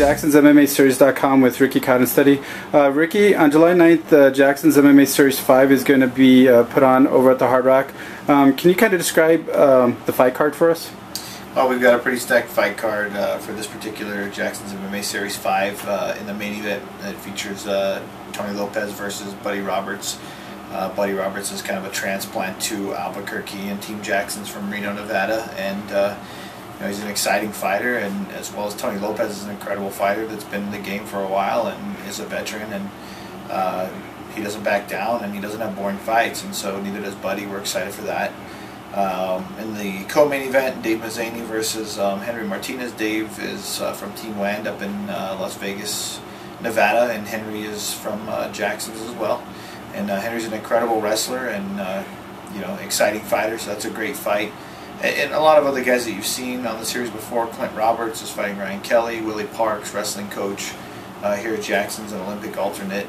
JacksonsMMAseries.com with Ricky Kottenstette. Ricky, on July 9th, Jackson's MMA Series 5 is going to be put on over at the Hard Rock. Can you kind of describe the fight card for us? Well, we've got a pretty stacked fight card for this particular Jackson's MMA Series 5. In the main event, it features Tony Lopez versus Buddy Roberts. Buddy Roberts is kind of a transplant to Albuquerque, and Team Jackson's from Reno, Nevada, and he's an exciting fighter, and as well as Tony Lopez is an incredible fighter that's been in the game for a while and is a veteran, and he doesn't back down, and he doesn't have boring fights, and so neither does Buddy. We're excited for that. In the co-main event, Dave Mazzani versus Henry Martinez. Dave is from Team WAND up in Las Vegas, Nevada, and Henry is from Jackson's as well. And Henry's an incredible wrestler and exciting fighter, so that's a great fight. And a lot of other guys that you've seen on the series before. Clint Roberts is fighting Ryan Kelly. Willie Parks, wrestling coach here at Jackson's, an Olympic alternate,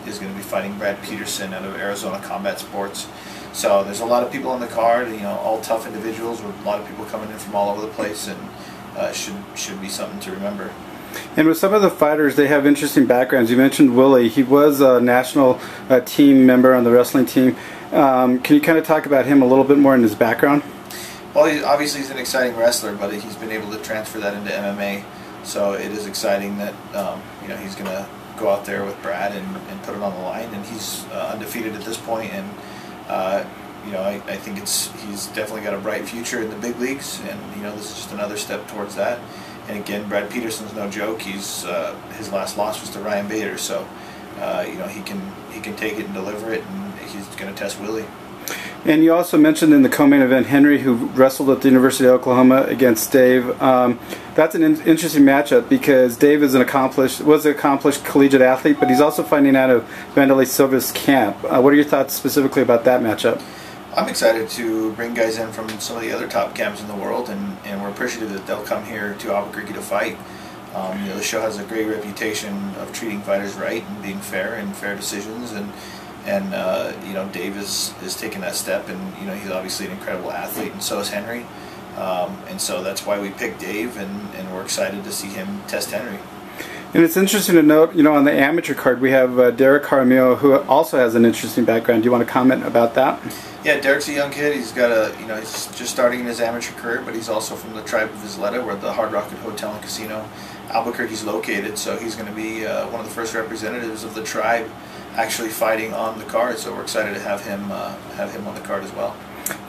is going to be fighting Brad Peterson out of Arizona Combat Sports. So there's a lot of people on the card, all tough individuals with a lot of people coming in from all over the place, and should be something to remember. And with some of the fighters, they have interesting backgrounds. You mentioned Willie. He was a national team member on the wrestling team. Can you kind of talk about him a little bit more in his background? Well, obviously he's an exciting wrestler, but he's been able to transfer that into MMA. So it is exciting that he's going to go out there with Brad and put it on the line. And he's undefeated at this point, and I think he's definitely got a bright future in the big leagues. And this is just another step towards that. And again, Brad Peterson's no joke. His last loss was to Ryan Bader, so he can take it and deliver it, and he's going to test Willie. And you also mentioned in the co-main event Henry, who wrestled at the University of Oklahoma against Dave. That's an interesting matchup because Dave is was an accomplished collegiate athlete, but he's also fighting out of Vanderlei Silva's camp. What are your thoughts specifically about that matchup? I'm excited to bring guys in from some of the other top camps in the world, and we're appreciative that they'll come here to Albuquerque to fight. The show has a great reputation of treating fighters right and being fair and fair decisions, and Dave is taking that step, and he's obviously an incredible athlete, and so is Henry, and so that's why we picked Dave, and we're excited to see him test Henry. And it's interesting to note, on the amateur card we have Derek Jaramillo, who also has an interesting background. Do you want to comment about that? Yeah, Derek's a young kid. He's got he's just starting in his amateur career, but he's also from the tribe of Isleta, where the Hard Rock Hotel and Casino Albuquerque's located. So he's going to be one of the first representatives of the tribe actually fighting on the card. So we're excited to have him on the card as well.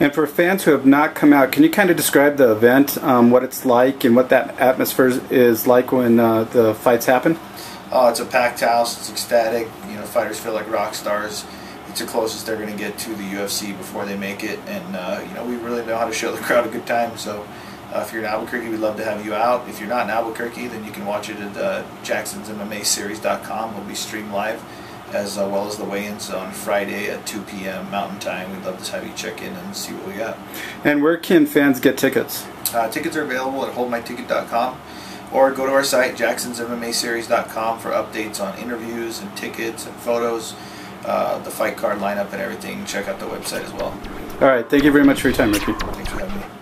And for fans who have not come out, can you kind of describe the event, what it's like, and what that atmosphere is like when the fights happen? Oh, it's a packed house. It's ecstatic. Fighters feel like rock stars. It's the closest they're going to get to the UFC before they make it, and we really know how to show the crowd a good time. So if you're in Albuquerque, we'd love to have you out. If you're not in Albuquerque, then you can watch it at JacksonsMMAseries.com. We'll be streamed live, as well as the weigh-ins on Friday at 2 p.m. Mountain Time. We'd love to have you check in and see what we got. And where can fans get tickets? Tickets are available at holdmyticket.com, or go to our site, JacksonsMMAseries.com, for updates on interviews and tickets and photos, the fight card lineup and everything. Check out the website as well. All right. Thank you very much for your time, Ricky. Thanks for having me.